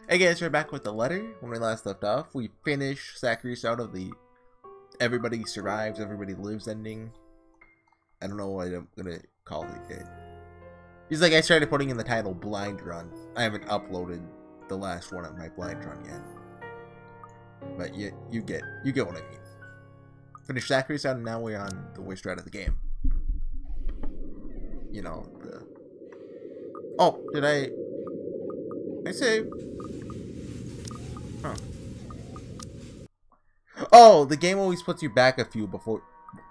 Hey guys, we're back with the letter. When we last left off, we finished Zachary's out of the everybody survives, everybody lives ending. I don't know what I'm gonna call it. He's like, I started putting in the title Blind Run. I haven't uploaded the last one of my Blind Run yet. But you get what I mean. Finished Zachary's out and now we're on the worst route of the game. You know, the... Oh, did I save? Huh. Oh, the game always puts you back a few before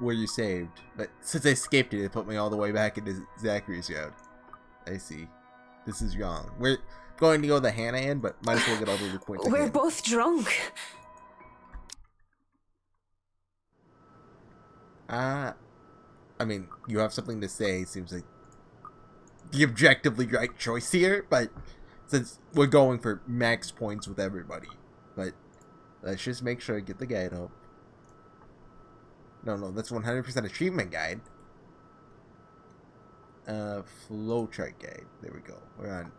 where you saved. But since I skipped it, it put me all the way back into Zachary's route. I see. This is wrong. We're going to go the Hannah end, but might as well get all the points. We're both drunk. I mean, you have something to say. Seems like the objectively right choice here, but since we're going for max points with everybody, but let's just make sure I get the guide up. No, that's 100% achievement guide. Flowchart guide. There we go. We're on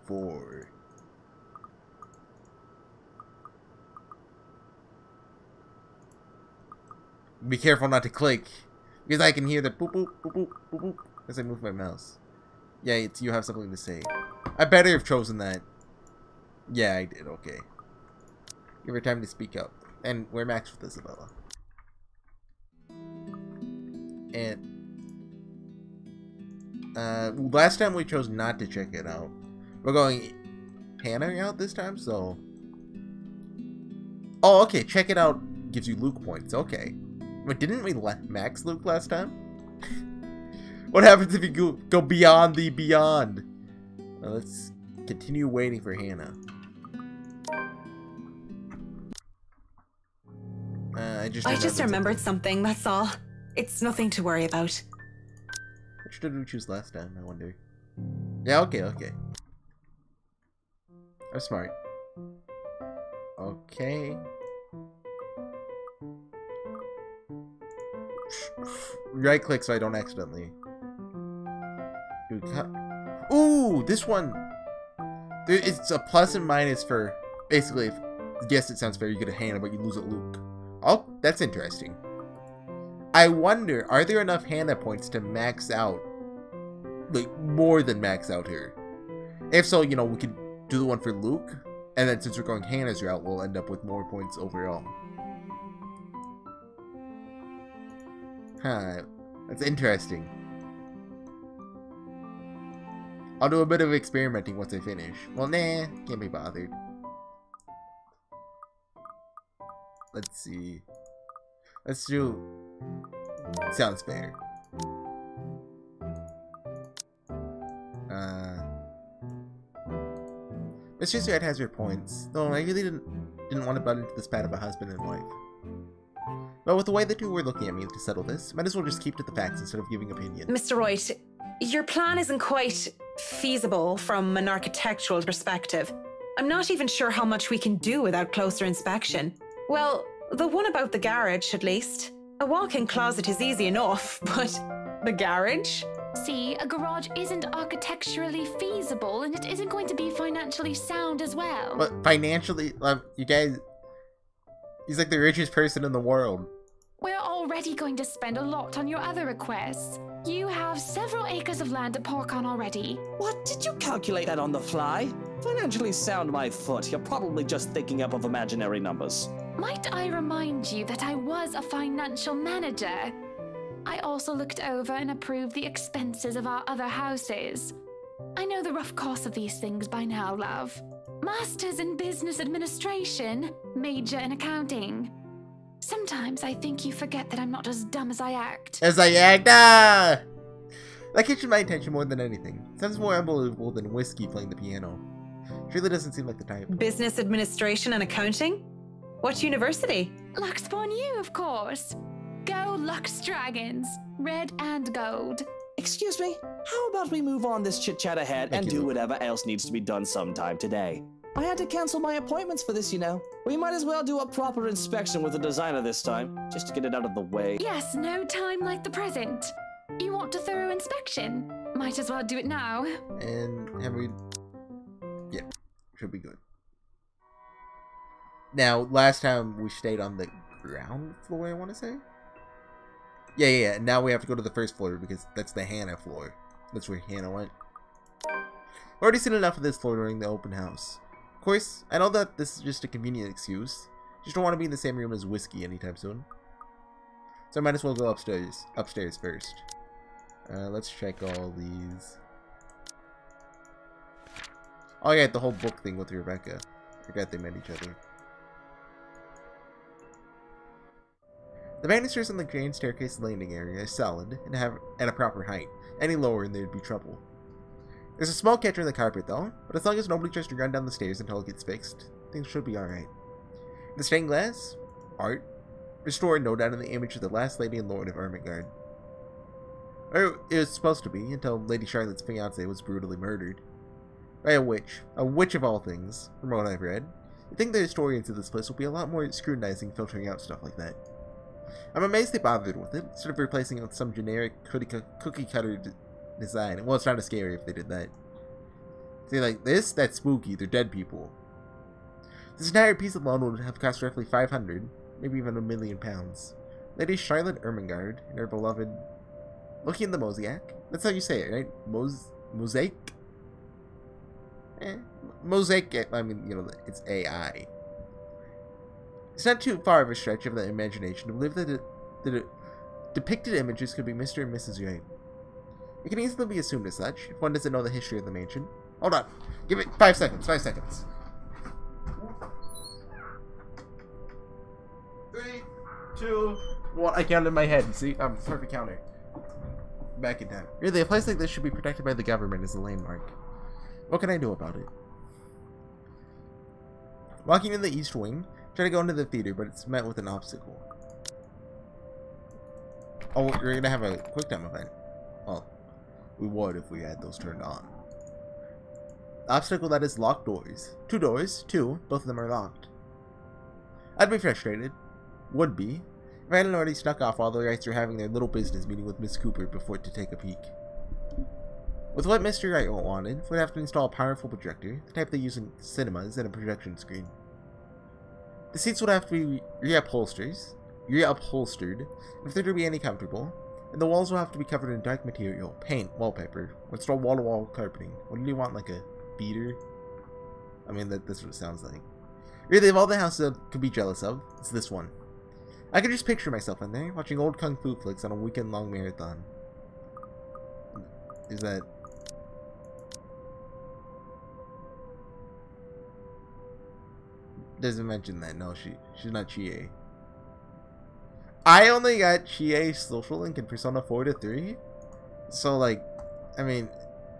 4. Be careful not to click, because I can hear the boop boop boop boop boop boop as I move my mouse. Yeah, it's you have something to say. I better have chosen that. Yeah, I did. Okay. Give her time to speak up. And we're max with Isabella. And last time we chose not to check it out. We're going Hannah out this time, so. Oh, okay. Check it out gives you Luke points. Okay. But didn't we max Luke last time? What happens if you go beyond the beyond? Well, let's continue waiting for Hannah. I just remembered something, that's all. It's nothing to worry about. Which did we choose last time, I wonder? Yeah, okay. I'm smart. Okay. Right click so I don't accidentally. Ooh, this one. It's a plus and minus for basically. Yes, it sounds fair. You get a Hannah, but you lose a Luke. Oh, that's interesting. I wonder, are there enough Hannah points to max out, like more than max out here? If so, you know, we could do the one for Luke, and then since we're going Hannah's route, we'll end up with more points overall. Huh, that's interesting. I'll do a bit of experimenting once I finish. Well, nah, can't be bothered. Let's see. Let's do... Sounds fair. Miss Sister has her points. Though I really didn't want to butt into this spat of a husband and wife. But with the way the two were looking at me to settle this, might as well just keep to the facts instead of giving opinions. Mr. Wright, your plan isn't quite feasible from an architectural perspective. I'm not even sure how much we can do without closer inspection. Well, the one about the garage, at least. A walk-in closet is easy enough, but the garage? See, a garage isn't architecturally feasible, and it isn't going to be financially sound as well. But financially, you guys... He's like the richest person in the world. We're already going to spend a lot on your other requests. You have several acres of land to park on already. What? Did you calculate that on the fly? Financially sound my foot. You're probably just thinking up of imaginary numbers. Might I remind you that I was a financial manager? I also looked over and approved the expenses of our other houses. I know the rough cost of these things by now, love. Masters in Business Administration, major in accounting. Sometimes I think you forget that I'm not as dumb as I act. As I act, ah! That catches my attention more than anything. Sounds more unbelievable than Whiskey playing the piano. Surely doesn't seem like the type. Business Administration and Accounting? What university? LuxPorn, of course. Go Lux Dragons, red and gold. Excuse me, how about we move on this chit-chat ahead and do whatever else needs to be done sometime today? I had to cancel my appointments for this, you know. We might as well do a proper inspection with the designer this time, just to get it out of the way. Yes, no time like the present. You want a thorough inspection? Might as well do it now. And have we... Yeah, should be good. Now, last time we stayed on the ground floor, I want to say? Yeah. Now we have to go to the first floor because that's the Hannah floor. That's where Hannah went. Already seen enough of this floor during the open house. Of course, I know that this is just a convenient excuse. Just don't want to be in the same room as Whiskey anytime soon. So I might as well go upstairs first. Let's check all these. Oh yeah, the whole book thing with Rebecca. I forgot they met each other. The banisters on the grand staircase landing area is solid and have at a proper height. Any lower and there'd be trouble. There's a small catcher in the carpet though, but as long as nobody tries to run down the stairs until it gets fixed, things should be alright. The stained glass, art, restored no doubt in the image of the last lady and lord of Ermengarde. Or it was supposed to be, until Lady Charlotte's fiancé was brutally murdered. By a witch of all things, from what I've read. You'd think the historians of this place will be a lot more scrutinizing, filtering out stuff like that. I'm amazed they bothered with it, instead of replacing it with some generic cookie cutter design. Well, it's not as scary if they did that. See, like this, that's spooky, they're dead people. This entire piece alone would have cost roughly 500, maybe even £1 million. Lady Charlotte Ermengarde and her beloved... Looking in the mosaic? That's how you say it, right? Mosaic? Mosaic, I mean, you know, it's AI. It's not too far of a stretch of the imagination to believe that the depicted images could be Mr. and Mrs. Yang. It can easily be assumed as such, if one doesn't know the history of the mansion. Hold on. Give it 5 seconds. 5 seconds. 3, 2, 1. I counted in my head. See? Perfect counter. Back in time. Really, a place like this should be protected by the government as a landmark. What can I do about it? Walking in the east wing, try to go into the theater, but it's met with an obstacle. Oh, we're gonna have a quick time event. Well, we would if we had those turned on. The obstacle that is locked doors. 2 doors, both of them are locked. I'd be frustrated. Would be. If I hadn't already snuck off while the Wrights were having their little business meeting with Miss Cooper before to take a peek. With what Mr. Wright wanted, we'd have to install a powerful projector, the type they use in cinemas, and a projection screen. The seats would have to be reupholstered, if they're to be any comfortable, and the walls will have to be covered in dark material, paint, wallpaper, or install wall-to-wall carpeting. What do you want, like a beater? I mean, that's what it sounds like. Really, of all the houses I could be jealous of, it's this one. I could just picture myself in there, watching old kung fu flicks on a weekend-long marathon. Is that... Doesn't mention that. No, she's not Chie. I only got Chie's social link in Persona 4 to 3. So, like, I mean,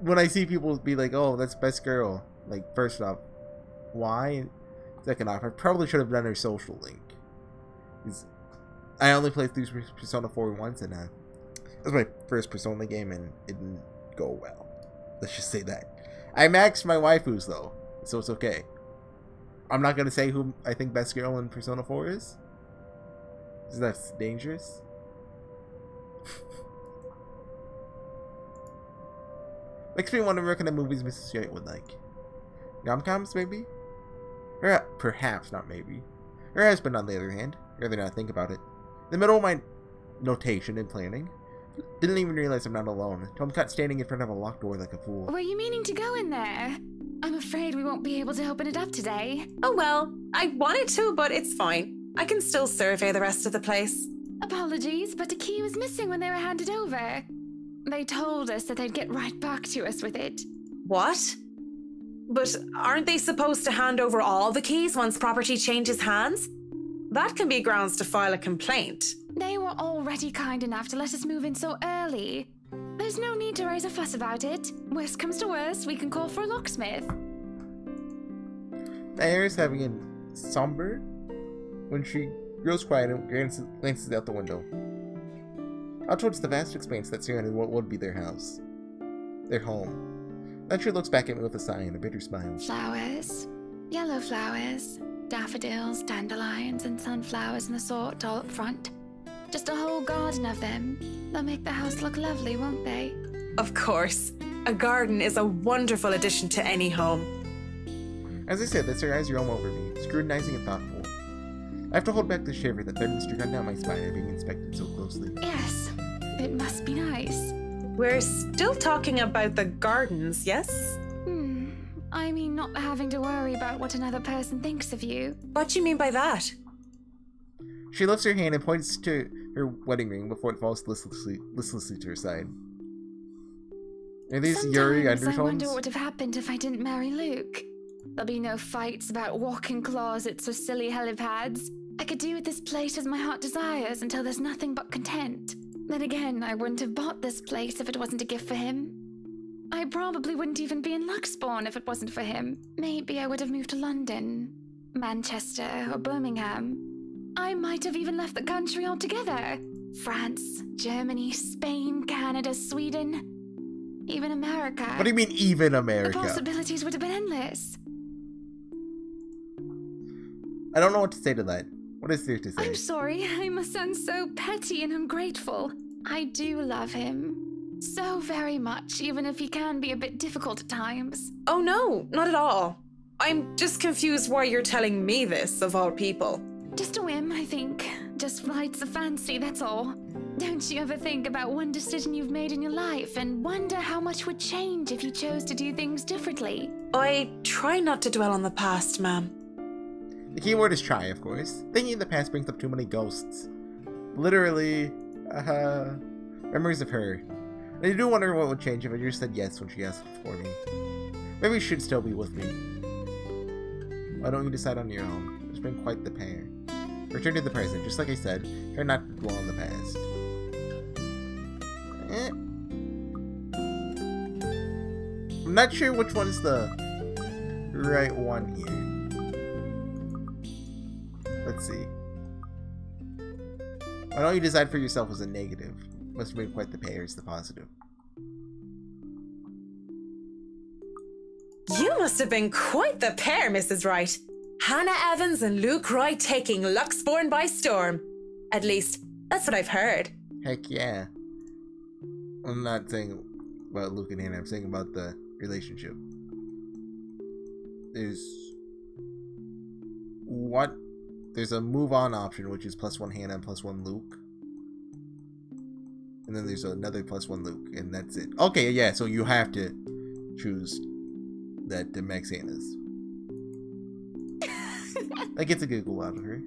when I see people be like, oh, that's best girl. Like, first off, why? Second off, I probably should have done her social link. I only played through Persona 4 once, and that was my first Persona game, and it didn't go well. Let's just say that. I maxed my waifus, though, so it's okay. I'm not going to say who I think best girl in Persona 4 is. Because that's dangerous. Makes me wonder what kind of movies Mrs. Wright would like. Rom-coms, maybe? Or perhaps not maybe. Her husband, on the other hand, rather not think about it. In the middle of my notation and planning, didn't even realize I'm not alone. Till I'm caught standing in front of a locked door like a fool. Were you meaning to go in there? I'm afraid we won't be able to open it up today. Oh well, I wanted to, but it's fine. I can still survey the rest of the place. Apologies, but the key was missing when they were handed over. They told us that they'd get right back to us with it. What? But aren't they supposed to hand over all the keys once property changes hands? That can be grounds to file a complaint. They were already kind enough to let us move in so early. There's no need to raise a fuss about it. Worst comes to worst, we can call for a locksmith. The air is having a somber when she grows quiet and glances out the window. Out towards the vast expanse that surrounded what would be their house. Their home. Then she looks back at me with a sigh and a bitter smile. Flowers. Yellow flowers. Daffodils, dandelions, and sunflowers and the sort all up front. Just a whole garden of them. They'll make the house look lovely, won't they? Of course. A garden is a wonderful addition to any home. As I said, that's her eyes roam over me, scrutinizing and thoughtful. I have to hold back the shiver that threatens to run down my spine at being inspected so closely. Yes, it must be nice. We're still talking about the gardens, yes? I mean, not having to worry about what another person thinks of you. What do you mean by that? She lifts her hand and points to her wedding ring before it falls listlessly to her side. Are these Yuri undertones? I wonder what would have happened if I didn't marry Luke. There'll be no fights about walk-in closets or silly helipads. I could do with this place as my heart desires until there's nothing but content. Then again, I wouldn't have bought this place if it wasn't a gift for him. I probably wouldn't even be in Luxbourne if it wasn't for him. Maybe I would have moved to London, Manchester, or Birmingham. I might have even left the country altogether. France, Germany, Spain, Canada, Sweden, even America. What do you mean, even America? The possibilities would have been endless. I don't know what to say to that. What is there to say? I'm sorry, I must sound so petty and ungrateful. I do love him. So very much, even if he can be a bit difficult at times. Oh no, not at all. I'm just confused why you're telling me this, of all people. Just a whim, I think. Just flights of fancy, that's all. Don't you ever think about one decision you've made in your life and wonder how much would change if you chose to do things differently? I try not to dwell on the past, ma'am. The key word is try, of course. Thinking of the past brings up too many ghosts. Literally, memories of her. I do wonder what would change if I just said yes when she asked for me. Maybe she should still be with me. Why don't you decide on your own? It's been quite the pair. Return to the present, just like I said. Try not to dwell on the past. I'm not sure which one is the right one here. Let's see. Why don't you decide for yourself as a negative? Must have been quite the pair is the positive. You must have been quite the pair, Mrs. Wright. Hannah Evans and Luke Wright taking Luxbourne by storm. At least, that's what I've heard. Heck yeah. I'm not saying about Luke and Hannah, I'm saying about the relationship. There's a move on option, which is +1 Hannah and +1 Luke. And then there's another +1 Luke, and that's it. Okay, yeah, so you have to choose that to max Hannah's. I get a giggle out of her.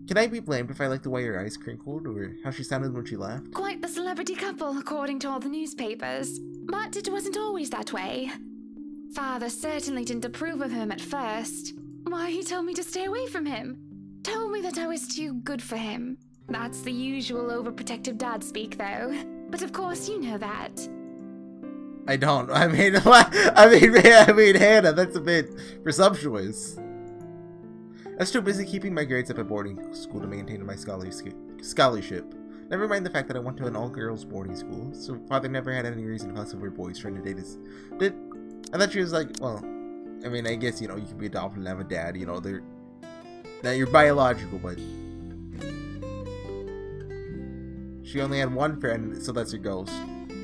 Can I be blamed if I like the way her eyes crinkled, or how she sounded when she laughed? Quite the celebrity couple, according to all the newspapers. But it wasn't always that way. Father certainly didn't approve of him at first. Why, he told me to stay away from him. Told me that I was too good for him. That's the usual overprotective dad speak, though. But of course, you know that. I don't. I mean, Hannah, that's a bit presumptuous. I was too busy keeping my grades up at boarding school to maintain my scholarship. Never mind the fact that I went to an all-girls boarding school, so father never had any reason to fuss over boys trying to date us. I thought she was like, well, I mean, I guess, you know, you can be adopted and have a dad, you know, you're biological, but she only had one friend, so that's her ghost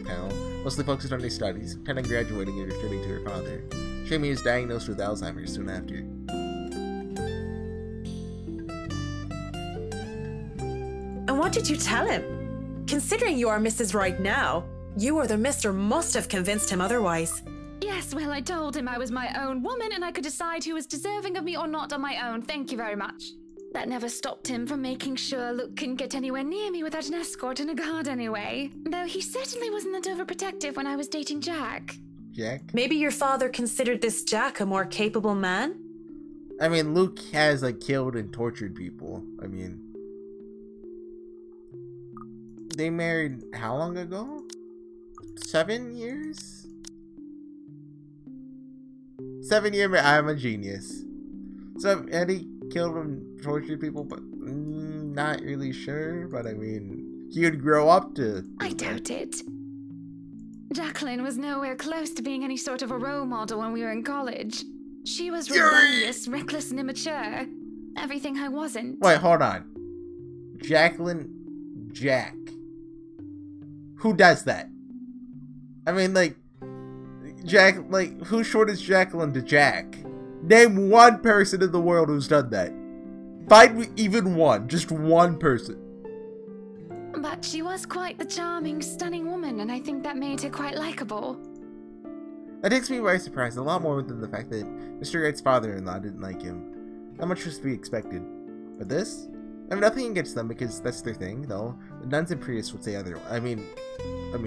pal. Mostly focused on her studies, intending graduating and returning to her father. Jamie was diagnosed with Alzheimer's soon after. And what did you tell him? Considering you are Mrs. Wright now, you or the mister must have convinced him otherwise. Yes, well, I told him I was my own woman and I could decide who was deserving of me or not on my own. Thank you very much. That never stopped him from making sure Luke couldn't get anywhere near me without an escort and a guard anyway. Though he certainly wasn't that overprotective when I was dating Jack. Jack? Maybe your father considered this Jack a more capable man? I mean, Luke has, like, killed and tortured people. I mean, they married how long ago? 7 years? 7 year, I'm a genius. So Eddie killed and tortured people, but not really sure. But I mean, he would grow up to. I doubt it. Jacqueline was nowhere close to being any sort of a role model when we were in college. She was rebellious, reckless, and immature. Everything I wasn't. Wait, hold on. Jacqueline, Jack. Who does that? I mean, like, Jack, like, who short is Jacqueline to Jack? Name one person in the world who's done that. Find me even one. Just one person. But she was quite the charming, stunning woman, and I think that made her quite likable. That takes me by surprise, a lot more than the fact that Mr. Wright's father-in-law didn't like him. Not much was to be expected. But this? I have nothing against them because that's their thing, though. The nuns and priests would say otherwise. I mean,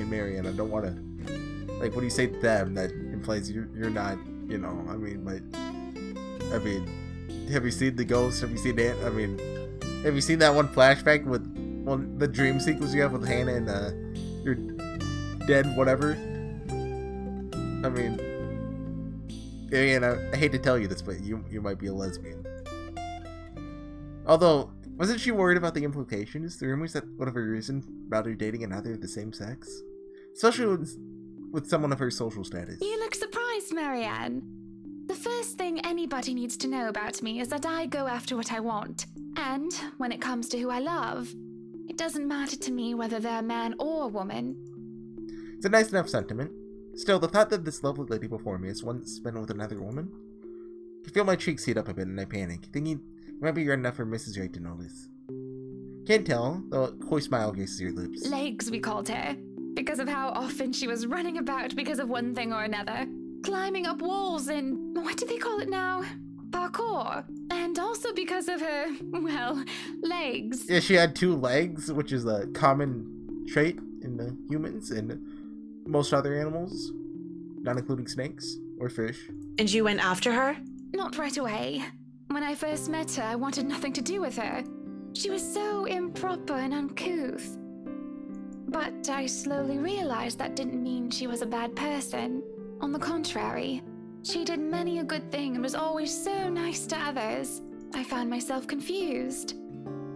Marianne, I don't want to... Like, when you say them, that implies you're not, you know, I mean, have you seen the ghost? Have you seen it? I mean, have you seen that one flashback with, well, the dream sequence you have with Hannah and, your dead whatever? I mean, Marianne, I hate to tell you this, but you might be a lesbian. Although, wasn't she worried about the implications? The rumors that whatever reason about her dating another of the same sex? Especially with someone of her social status. You look surprised, Marianne. The first thing anybody needs to know about me is that I go after what I want. And when it comes to who I love, it doesn't matter to me whether they're a man or a woman. It's a nice enough sentiment. Still, the thought that this lovely lady before me has once been with another woman? I feel my cheeks heat up a bit and I panic, thinking it might be good enough for Mrs. Wright to notice. Can't tell, though a coy smile graces your lips. Legs, we called her. Because of how often she was running about because of one thing or another. Climbing up walls and, what do they call it now? Parkour. And also because of her, well, legs. Yeah, she had 2 legs, which is a common trait in the humans and most other animals, not including snakes or fish. And you went after her? Not right away. When I first met her, I wanted nothing to do with her. She was so improper and uncouth. But I slowly realized that didn't mean she was a bad person. On the contrary, she did many a good thing and was always so nice to others. I found myself confused.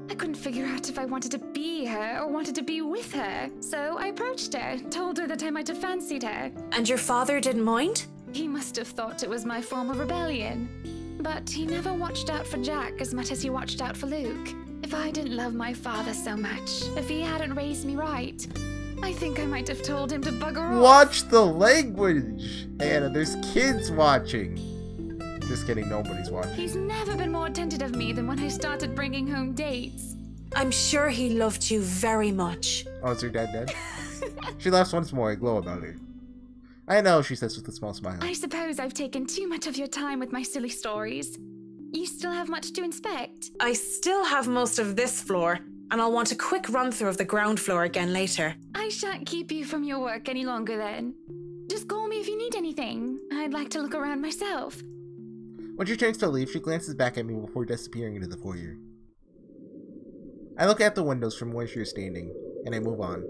I couldn't figure out if I wanted to be her or wanted to be with her. So I approached her, told her that I might have fancied her. And your father didn't mind? He must have thought it was my form of rebellion. But he never watched out for Jack as much as he watched out for Luke. If I didn't love my father so much, if he hadn't raised me right, I think I might have told him to bugger off. Watch the language! Hannah, there's kids watching. Just kidding, nobody's watching. He's never been more attentive of me than when I started bringing home dates. I'm sure he loved you very much. Oh, is her dad dead? She laughs once more, I glow about her. I know, she says with a small smile. I suppose I've taken too much of your time with my silly stories. You still have much to inspect? I still have most of this floor, and I'll want a quick run-through of the ground floor again later. I shan't keep you from your work any longer then. Just call me if you need anything. I'd like to look around myself. When she turns to leave, she glances back at me before disappearing into the foyer. I look at the windows from where she is standing, and I move on,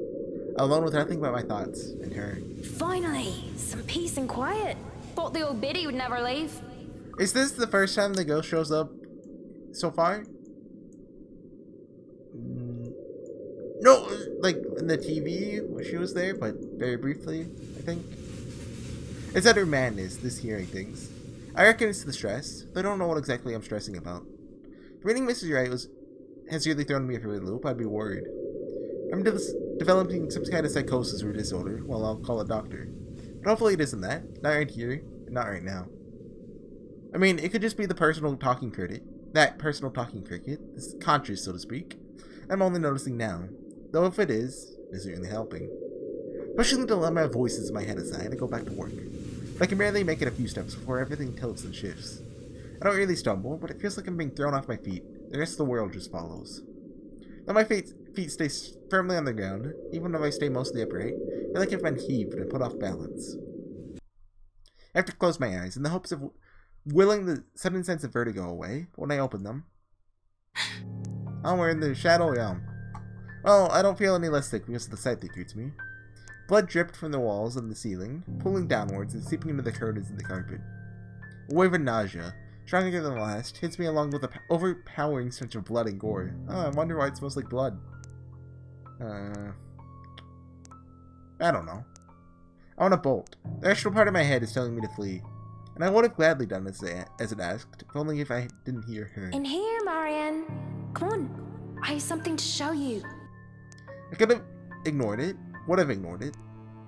alone with nothing but my thoughts and her. Finally, some peace and quiet. Thought the old biddy would never leave. Is this the first time the ghost shows up so far? No, like in the TV when she was there, but very briefly, I think. It's utter madness, this hearing things. I reckon it's the stress, but I don't know what exactly I'm stressing about. If reading Mrs. Wright has really thrown me for a loop, I'd be worried. I'm developing some kind of psychosis or disorder, well, I'll call a doctor. But hopefully it isn't that. Not right here, and not right now. I mean, it could just be the personal talking cricket. That personal talking cricket. It's conscious, so to speak. I'm only noticing now. Though if it is, it's certainly helping. Pushing the dilemma of voices in my head aside, I go back to work. But I can barely make it a few steps before everything tilts and shifts. I don't really stumble, but it feels like I'm being thrown off my feet. The rest of the world just follows. Though my feet stay firmly on the ground, even if I stay mostly upright, I feel like I've been heaved and put off balance. I have to close my eyes in the hopes of willing the sudden sense of vertigo away, but when I open them, we're in the shadow realm. Well, I don't feel any less sick because of the sight that greets me. Blood dripped from the walls and the ceiling, pulling downwards and seeping into the curtains and the carpet. A wave of nausea, stronger than the last, hits me along with an overpowering sense of blood and gore. Oh, I wonder why it smells like blood. I don't know. I want to bolt. The rational part of my head is telling me to flee. And I would have gladly done as it asked, if only if I didn't hear her. In here, Marianne. Come on. I have something to show you. I could have ignored it, would have ignored it,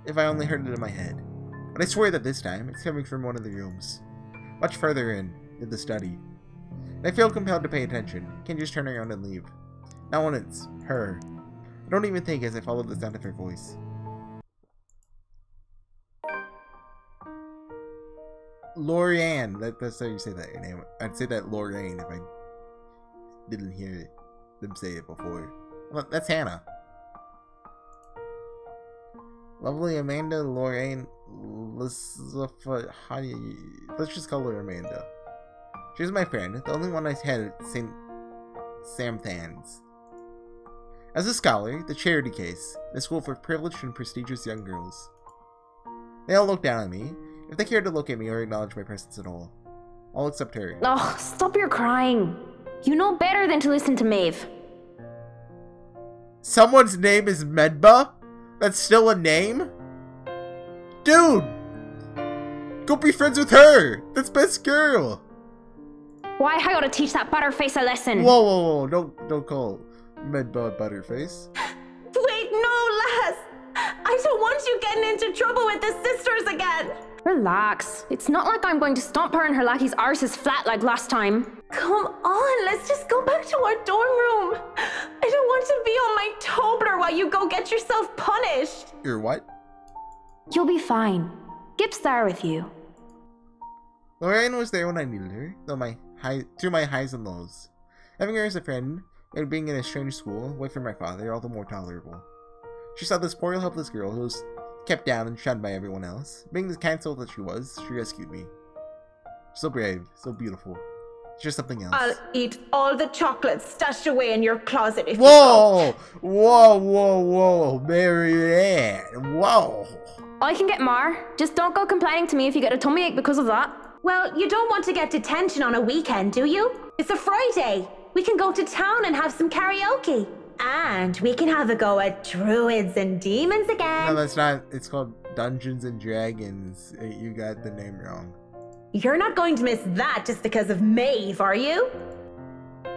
if I only heard it in my head. But I swear that this time, it's coming from one of the rooms. Much further in, in the study. And I feel compelled to pay attention. Can't just turn around and leave. Not when it's her. I don't even think as I follow the sound of her voice. Marianne. That's how you say that, your name. I'd say that Lorraine if I didn't hear them say it before. Well, that's Hannah. Lovely Amanda, Lorraine, let's just call her Amanda. She's my friend, the only one I had at St. Sam Thans. As a scholar, the charity case, a school for privileged and prestigious young girls. They all look down on me, if they care to look at me or acknowledge my presence at all. All except her. Oh, stop your crying. You know better than to listen to Maeve. Someone's name is Medba? That's still a name? Dude! Go be friends with her! That's best girl! Why, I gotta teach that butterface a lesson. Whoa, whoa, whoa, don't call Medba Butterface. Wait, no, lass! I don't want you getting into trouble with the sisters again! Relax. It's not like I'm going to stomp her and her lackey's arses flat like last time. Come on, let's just go back to our dorm room. I don't want to be on my Tobler while you go get yourself punished. You're what? You'll be fine. Gip's there with you. Lorraine was there when I needed her, through my highs and lows. Having her as a friend, and being in a strange school, away from my father, all the more tolerable. She saw this poor helpless girl who was kept down and shunned by everyone else. Being the kind soul that she was, she rescued me. So brave, so beautiful. Just something else. I'll eat all the chocolates stashed away in your closet if Whoa! Whoa, whoa, whoa, Marianne, whoa! I can get more. Just don't go complaining to me if you get a tummy ache because of that. Well, you don't want to get detention on a weekend, do you? It's a Friday. We can go to town and have some karaoke. And we can have a go at druids and demons again. No, that's not. It's called Dungeons and Dragons. You got the name wrong. You're not going to miss that just because of Maeve, are you?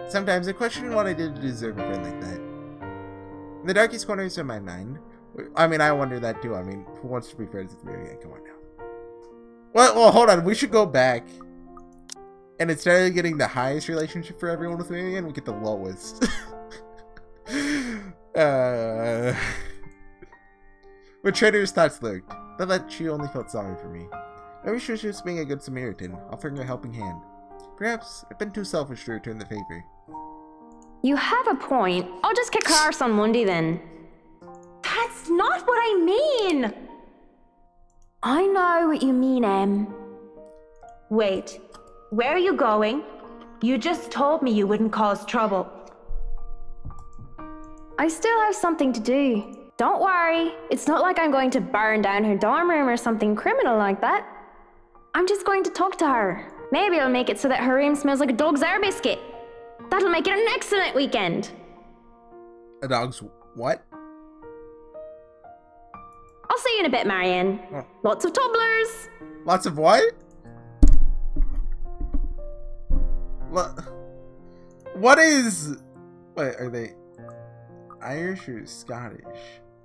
Sometimes I question what I did to deserve a friend like that. In the darkest corners of my mind, I mean, I wonder that too. I mean, who wants to be friends with Marianne? Come on now. Well, hold on. We should go back. And instead of getting the highest relationship for everyone with Marianne, we get the lowest. Where traitorous thoughts lurked, but that she only felt sorry for me. Maybe she was just being a good Samaritan, offering a helping hand. Perhaps I've been too selfish to return the favor. You have a point. I'll just kick her arse on Monday then. That's not what I mean! I know what you mean, Em. Wait, where are you going? You just told me you wouldn't cause trouble. I still have something to do. Don't worry, it's not like I'm going to burn down her dorm room or something criminal like that. I'm just going to talk to her. Maybe I'll make it so that her room smells like a dog's air biscuit. That'll make it an excellent weekend. A dog's what? I'll see you in a bit, Marianne. Oh. Lots of tubblers. Lots of what? What is... Wait, are they Irish or Scottish?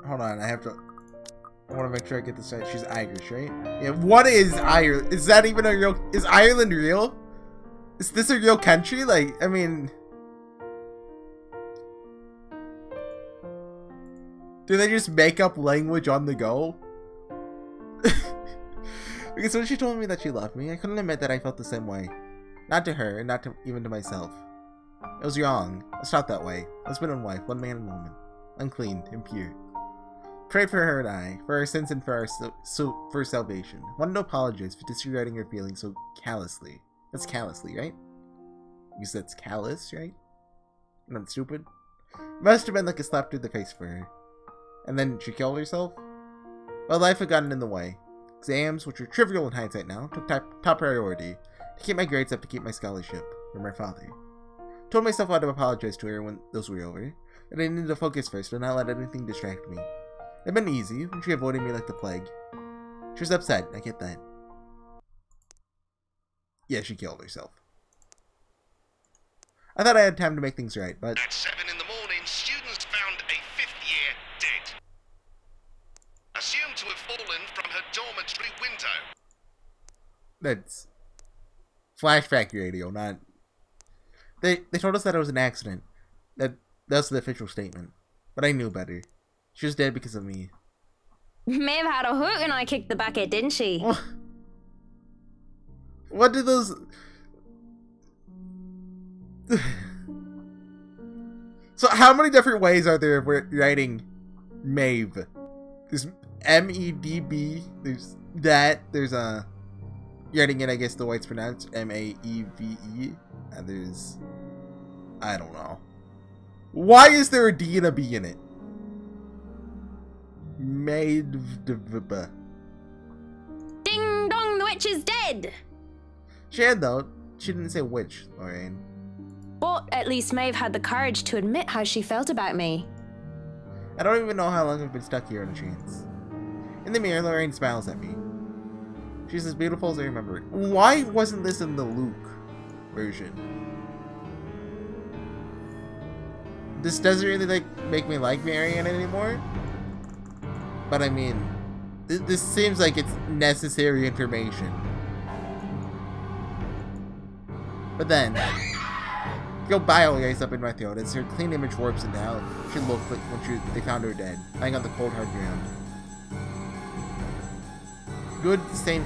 Hold on, I want to make sure I get this right. She's Irish, right? Yeah, what is Ireland? Is that even a real... Is Ireland real? Is this a real country? Like, I mean... Do they just make up language on the go? Because when she told me that she loved me, I couldn't admit that I felt the same way. Not to her, and not even to myself. It was wrong. It's not that way. Husband and wife, one man and woman. Unclean, impure. Prayed for her and I, for our sins and for our salvation. Wanted to apologize for disregarding her feelings so callously. That's callously, right? Because that's callous, right? I'm not stupid. It must have been like a slap to the face for her. And then she killed herself? Well, life had gotten in the way. Exams, which are trivial in hindsight now, took top priority. To keep my grades up, to keep my scholarship. For my father. Told myself I'd apologize to her when those were over. And I needed to focus first and not let anything distract me. It'd been easy, when she avoided me like the plague. She was upset, I get that. Yeah, she killed herself. I thought I had time to make things right, but... At 7 in the morning, students found a 5th year dead. Assumed to have fallen from her dormitory window. That's Flashback radio, not... They told us that it was an accident. That's the official statement. But I knew better. She was dead because of me. Maeve had a hook and I kicked the bucket, didn't she? What did those... So how many different ways are there of writing Maeve? There's M-E-D-B. There's that. There's writing it, I guess the way it's pronounced, M-A-E-V-E. And there's... I don't know. Why is there a D and a B in it? Maeve. Ding dong, the witch is dead! She had, though. She didn't say which, Lorraine. But at least Maeve had the courage to admit how she felt about me. I don't even know how long I've been stuck here on a chance. In the mirror, Lorraine smiles at me. She's as beautiful as I remember. Why wasn't this in the Luke version? This doesn't really make me like Marianne anymore. But I mean, this seems like it's necessary information. But then, feel bile rise up in my throat as her clean image warps into how she looked like when they found her dead, lying on the cold hard ground. Good Saint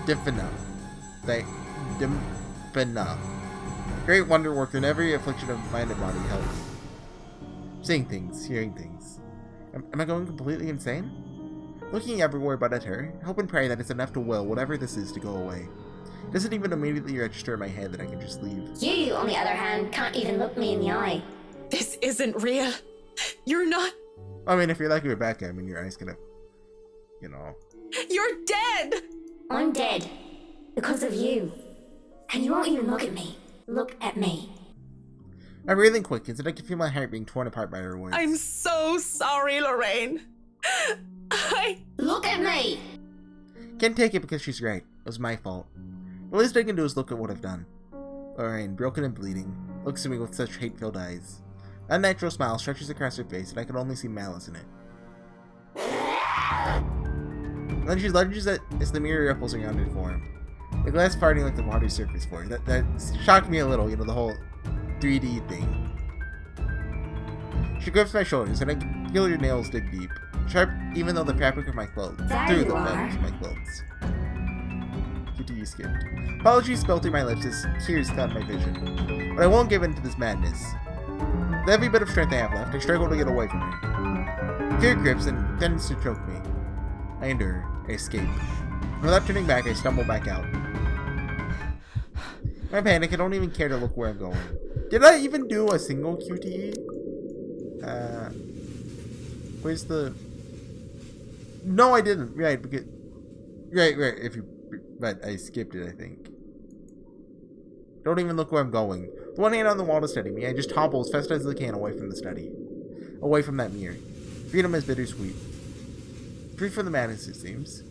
Diffina. Diffina. Great wonder worker in every affliction of mind and body health. Seeing things, hearing things. Am I going completely insane? Looking everywhere but at her, hope and pray that it's enough to will whatever this is to go away. It doesn't even immediately register in my head that I can just leave. You, on the other hand, can't even look me in the eye. This isn't real. You're not... I mean, if you're like Rebecca, I mean, your eyes gonna... You know... You're dead! I'm dead. Because of you. And you won't even look at me. Look at me. I'm breathing quick, and I can feel my heart being torn apart by her words. I'm so sorry, Lorraine. Look at me! Can't take it because she's right. It was my fault. The least I can do is look at what I've done. Lorraine, broken and bleeding, looks at me with such hate-filled eyes. That unnatural smile stretches across her face, and I can only see malice in it. And then she lunges as the mirror ripples around her form. The glass parting like the water's surface for her. That shocked me a little, you know, the whole 3D thing. She grips my shoulders, and I can feel her nails dig deep. Sharp, even though the fabric of my clothes. Through the fabric of my clothes. QTE skipped. Apologies spilled through my lips as tears cloud my vision. But I won't give in to this madness. With every bit of strength I have left, I struggle to get away from her. Fear grips and threatens to choke me. I endure. I escape. Without turning back, I stumble back out. In my panic, I don't even care to look where I'm going. Did I even do a single QTE? Where's the... No, I didn't. Right, because... Right, but I skipped it, I think. Don't even look where I'm going. With one hand on the wall to steady me, I just hobble as fast as I can away from the study. Away from that mirror. Freedom is bittersweet. Free from the madness, it seems.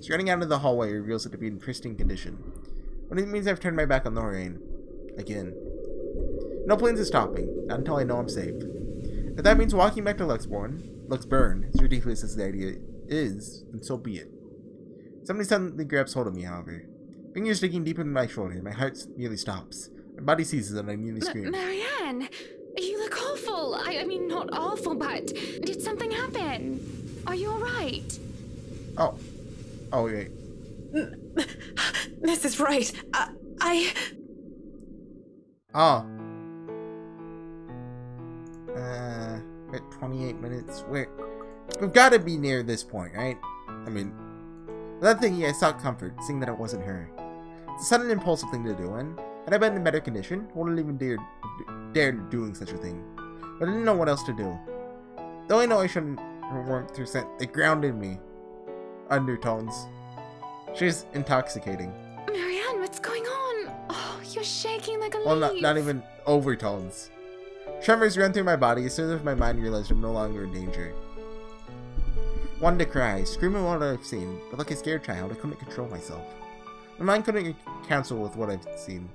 Running out into the hallway reveals it to be in pristine condition. But it means I've turned my back on Lorraine. Again. No plans to stop me, not until I know I'm safe. If that means walking back to Luxburn, as ridiculous as the idea is, then so be it. Somebody suddenly grabs hold of me, however. Fingers digging deep into my shoulder, my heart nearly stops. My body seizes and I nearly scream. Marianne, you look awful. I mean, not awful, but did something happen? Are you alright? Oh, wait. This is right. Oh. At 28 minutes. We've got to be near this point, right? I mean, without thinking, I sought comfort, seeing that it wasn't her. It's a sudden impulsive thing to do, and had I been in better condition, I wouldn't even dared doing such a thing. But I didn't know what else to do. Though I know I shouldn't have warmth through scent, it grounded me. Undertones. She's intoxicating. Marianne, what's going on? Oh, you're shaking like a leaf. Well, not even overtones. Tremors run through my body as soon as my mind realized I'm no longer in danger. Wanted to cry, screaming what I've seen, but like a scared child, I couldn't control myself. My mind couldn't counsel with what I've seen.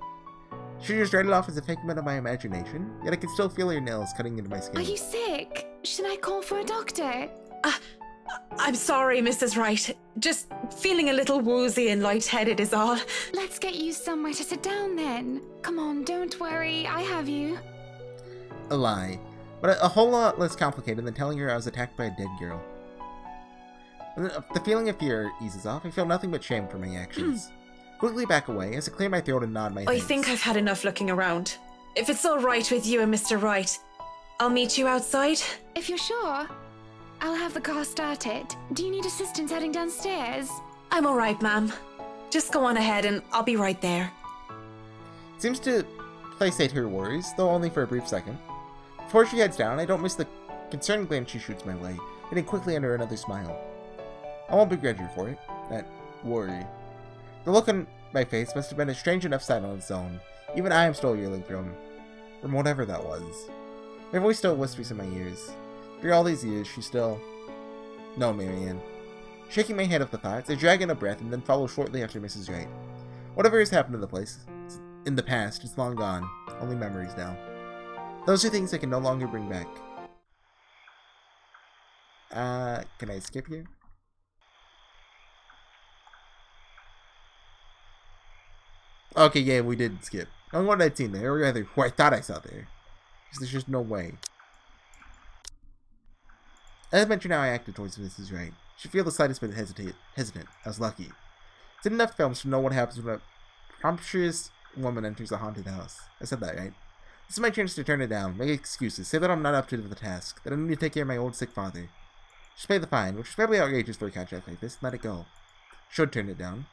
She just started off as a figment of my imagination, yet I could still feel her nails cutting into my skin. Are you sick? Should I call for a doctor? I'm sorry, Mrs. Wright. Just feeling a little woozy and lightheaded is all. Let's get you somewhere to sit down then. Come on, don't worry, I have you. A lie. But a whole lot less complicated than telling her I was attacked by a dead girl. The feeling of fear eases off. I feel nothing but shame for my actions. Quickly back away as I clear my throat and nod my head. I think I've had enough looking around. If it's all right with you and Mr. Wright, I'll meet you outside. If you're sure, I'll have the car started. Do you need assistance heading downstairs? I'm all right, ma'am. Just go on ahead and I'll be right there. Seems to placate her worries, though only for a brief second. Before she heads down, I don't miss the concerned glance she shoots my way, hitting quickly under another smile. I won't begrudge her for it. That worry. The look on my face must have been a strange enough sight on its own. Even I am still reeling from whatever that was. Her voice still whispers in my ears. Through all these years, she still... No, Marianne. Shaking my head off the thoughts, I drag in a breath and then follow shortly after Mrs. Wright. Whatever has happened to the place, in the past, it's long gone. Only memories now. Those are things I can no longer bring back. Can I skip here? Okay, yeah, we did skip. I don't know what I'd seen there, or rather, who I thought I saw there. There's just no way. As I mentioned how I acted towards Mrs. Wright. She feel the slightest bit hesitant. I was lucky. It's in enough films to know what happens when a promiscuous woman enters a haunted house. I said that, right? This is my chance to turn it down, make excuses, say that I'm not up to the task, that I need to take care of my old sick father. Just pay the fine, which is probably outrageous for a contract like this, let it go. Should turn it down.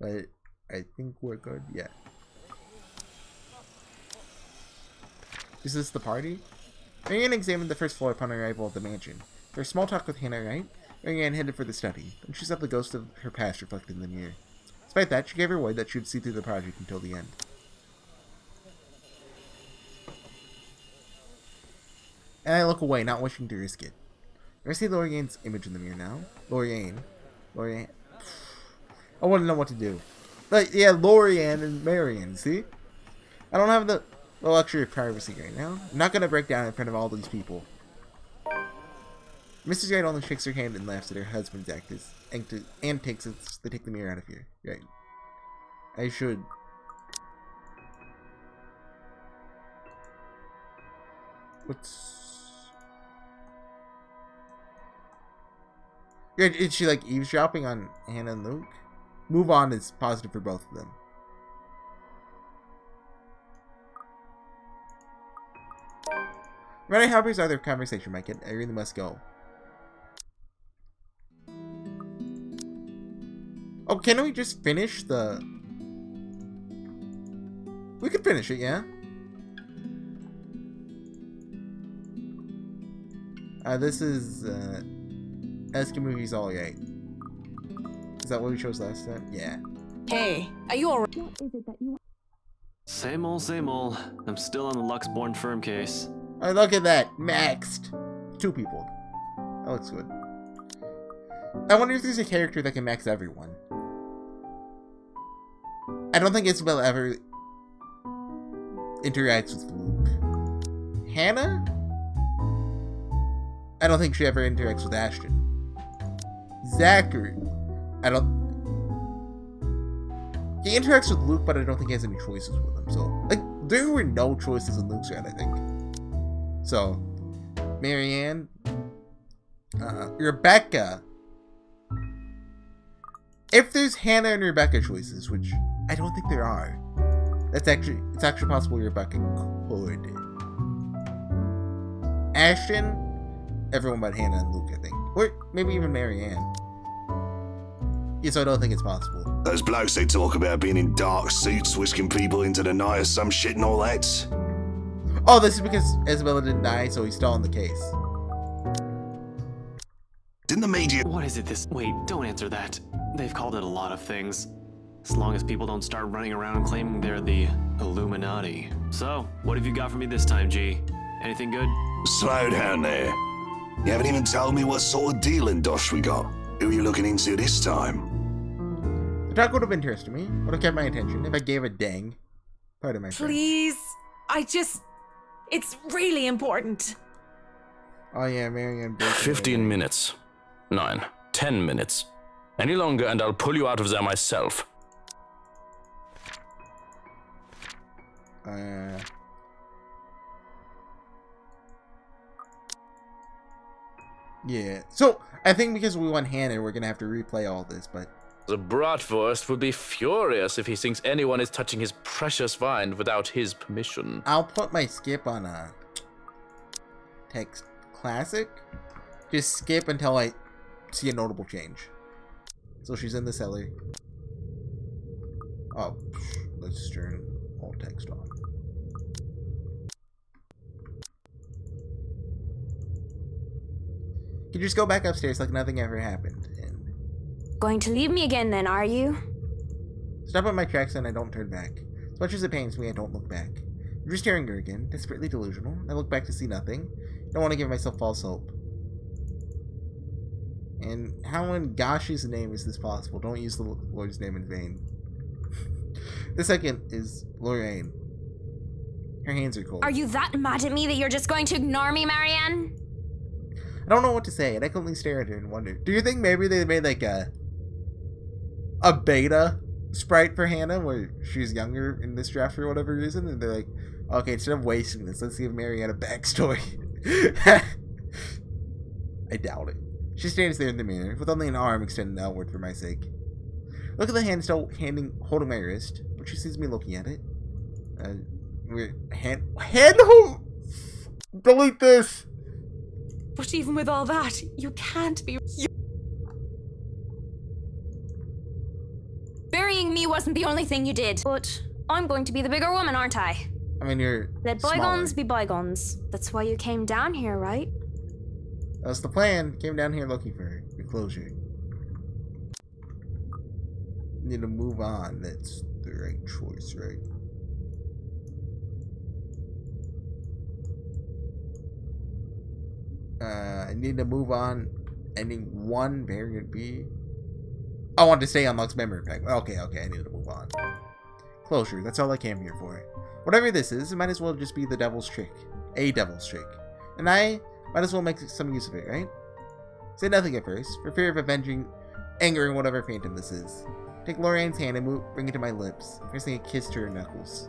But I think we're good, yeah. Is this the party? Marianne examined the first floor upon arrival at the mansion. For a small talk with Hannah Wright, Marianne headed for the study, and she saw the ghost of her past reflected in the mirror. Despite that, she gave her word that she would see through the project until the end. And I look away, not wishing to risk it. I see Lorianne's image in the mirror now. Lorianne. I wouldn't know what to do. Like, yeah, Lorianne and Marianne, see? I don't have the luxury of privacy right now. I'm not gonna break down in front of all these people. Mrs. Wright only shakes her hand and laughs at her husband's antics as they take the mirror out of here. Right. I should... What's... Is she like eavesdropping on Hannah and Luke? Move on is positive for both of them. No matter how bizarre their conversation might get, I really must go. Oh, can we just finish the... We could finish it, yeah? This is, Esca Movie's all right. Is that what we chose last time? Yeah. Hey, are you alright? What is it that you want? Same old, same old. I'm still on the Luxborn firm case. Oh, look at that. Maxed. 2 people. That looks good. I wonder if there's a character that can max everyone. I don't think Isabel ever interacts with Luke. Hannah? I don't think she ever interacts with Ashton. Zachary. I don't... He interacts with Luke, but I don't think he has any choices with him. So, like, there were no choices in Luke's end, I think. So, Marianne, Rebecca. If there's Hannah and Rebecca choices, which I don't think there are, it's actually possible Rebecca could. Ashton, everyone but Hannah and Luke, I think, or maybe even Marianne. Yeah, so I don't think it's possible. Those blokes they talk about being in dark suits, whisking people into the night or some shit and all that. Oh, this is because Isabella didn't die, so he's still on the case. Didn't the media... What is it this... Wait, don't answer that. They've called it a lot of things. As long as people don't start running around claiming they're the Illuminati. So, what have you got for me this time, G? Anything good? Slow down there. You haven't even told me what sort of dealing dosh we got. Who are you looking into this time? The talk would have interested me, would have kept my attention if I gave a dang. Pardon my French. Please, it's really important. Oh yeah, Marianne. 15 minutes. 9. 10 minutes. any longer and I'll pull you out of there myself. Yeah. So, I think because we want Hannah, we're gonna have to replay all this, but... The Bratwurst would be furious if he thinks anyone is touching his precious vine without his permission. I'll put my skip on a... text classic. Just skip until I see a notable change. So she's in the cellar. Oh, let's turn all text on. You just go back upstairs like nothing ever happened. And Going to leave me again then, are you? stop at my tracks and I don't turn back. As much as it pains me, I don't look back. I'm just staring at her again, desperately delusional. I look back to see nothing. Don't want to give myself false hope. And how in gosh's name is this possible? Don't use the Lord's name in vain. The second is Lorraine. Her hands are cold. Are you that mad at me that you're just going to ignore me, Marianne? I don't know what to say, and I can only stare at her and wonder. Do you think maybe they made like a beta sprite for Hannah where she's younger in this draft for whatever reason? And they're like, okay, instead of wasting this, let's give Marianne a backstory. I doubt it. She stands there in the mirror, with only an arm extended outward for my sake. Look at the hand still holding my wrist, but she sees me looking at it. Hand hold! Delete this! But even with all that, you can't be... Burying me wasn't the only thing you did. But I'm going to be the bigger woman, aren't I? I mean, you're Let bygones be bygones. That's why you came down here, right? That was the plan. Came down here looking for your closure. Need to move on. That's the right choice, right? I need to move on. Ending 1, variant B. I want to stay on Lux's memory pack. Okay, I need to move on. Closure. That's all I came here for. Whatever this is, it might as well just be the devil's trick. A devil's trick. And I might as well make some use of it, right? Say nothing at first, for fear of angering whatever phantom this is. Take Lorraine's hand and bring it to my lips, pressing a kiss to her knuckles.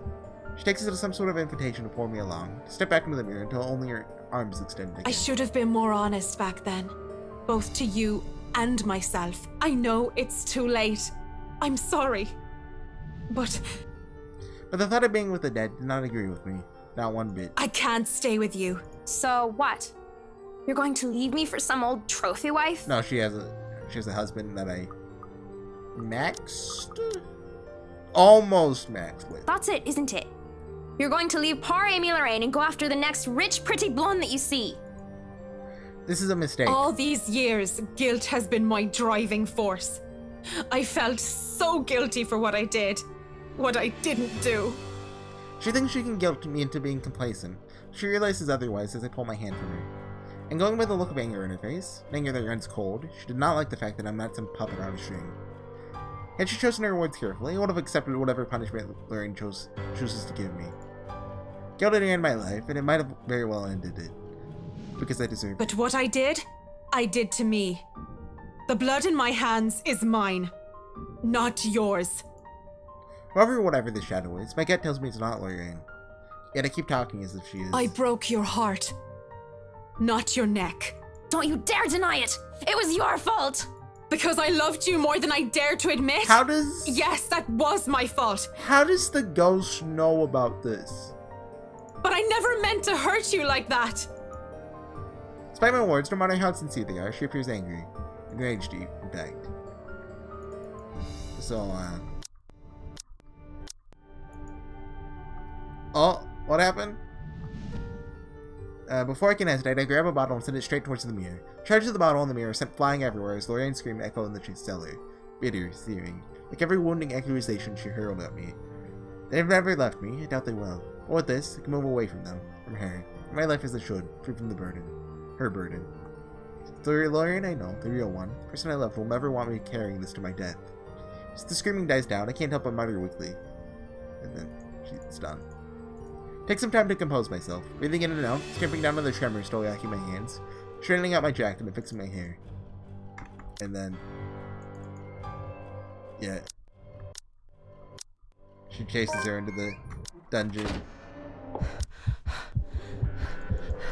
She takes it as some sort of invitation to pour me along. Step back into the mirror until only her arms extend again. I should have been more honest back then. Both to you and myself. I know it's too late. I'm sorry. But the thought of being with the dead did not agree with me. Not one bit. I can't stay with you. So what? You're going to leave me for some old trophy wife? No, she has a husband that I maxed? Almost maxed with. That's it, isn't it? You're going to leave poor Amy Lorraine and go after the next rich, pretty blonde that you see. This is a mistake. All these years, guilt has been my driving force. I felt so guilty for what I did, what I didn't do. She thinks she can guilt me into being complacent. She realizes otherwise as I pull my hand from her. And going by the look of anger in her face, anger that runs cold, she did not like the fact that I'm not some puppet on a string. Had she chosen her words carefully, I would have accepted whatever punishment Lorraine chooses to give me. Guilt had ended my life, and it might have very well ended it. Because I deserved it. But what I did to me. The blood in my hands is mine, not yours. However, whatever the shadow is, my gut tells me it's not Lorraine. Yet I keep talking as if she is. I broke your heart, not your neck. Don't you dare deny it! It was your fault! Because I loved you more than I dare to admit? How does... Yes, that was my fault. How does the ghost know about this? But I never meant to hurt you like that. Despite my words, no matter how sincere they are, she appears angry. Enraged, in fact. So, Oh, what happened? Before I can hesitate, I grab a bottle and send it straight towards the mirror. Charges of the bottle in the mirror sent flying everywhere as Lorraine's scream echoed in the cellar. Bitter, searing. Like every wounding accusation she hurled at me. They've never left me. I doubt they will. But with this, I can move away from them. From her. My life as it should. Free from the burden. Her burden. The real Lorraine I know, the real one, the person I love, will never want me carrying this to my death. As the screaming dies down, I can't help but mutter weakly. And then, it's done. Take some time to compose myself, breathing in and out, stripping down to the tremors slowly locking my hands, straightening out my jacket and fixing my hair. And then... Yeah. She chases her into the dungeon.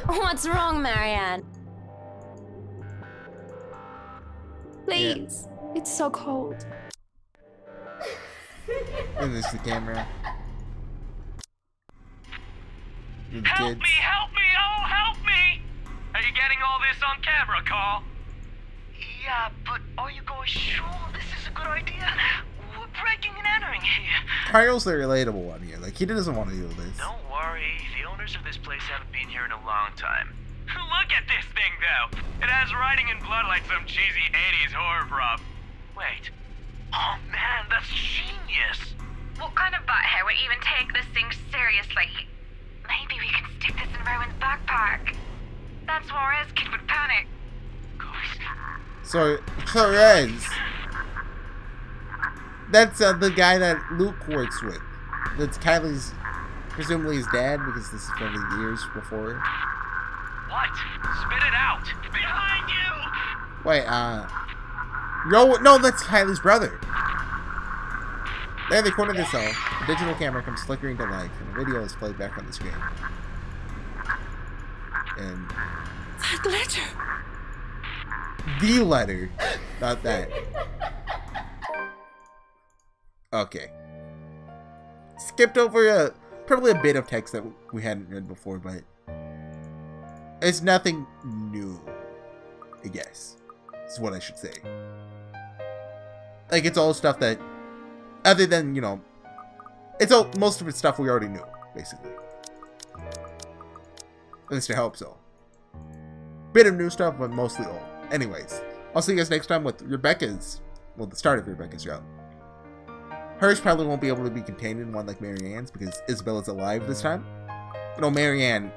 What's wrong, Marianne? Please. It's so cold. And there's the camera. And the Help kids. me! Help me! Oh, help me! Are you getting all this on camera, Carl? Yeah, but are you guys sure this is a good idea? We're breaking and entering here. Kyle's the relatable one here. Like, he doesn't want to do this. Don't worry, the owners of this place haven't been here in a long time. Look at this thing, though. It has writing in blood like some cheesy 80s horror prop. Wait. Oh, man, that's genius. What kind of butthead would even take this thing seriously? Maybe we can stick this in Rowan's backpack. That's Juarez kid would panic. So, Torres. That's the guy that Luke works with. That's Kylie's, presumably his dad, because this is from the years before. What? Spit it out. Behind you! Wait, no, that's Kylie's brother. There, they cornered this cell. The digital camera comes flickering to life, and the video is played back on the screen. And That letter. the letter, not that. Okay. Skipped over probably a bit of text that we hadn't read before, but it's nothing new, I guess. Is what I should say. Like, it's all stuff that, other than, you know, it's all, most of it's stuff we already knew, basically. At least I hope so. Bit of new stuff, but mostly old. Anyways, I'll see you guys next time with Rebecca's, well, the start of Rebecca's route. Hers probably won't be able to be contained in one like Marianne's because Isabella's alive this time. You know, Marianne,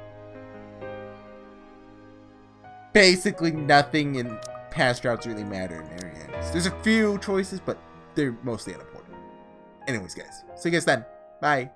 basically nothing in past routes really matter in Marianne's. There's a few choices, but they're mostly unimportant. Anyways, guys, see you guys then. Bye.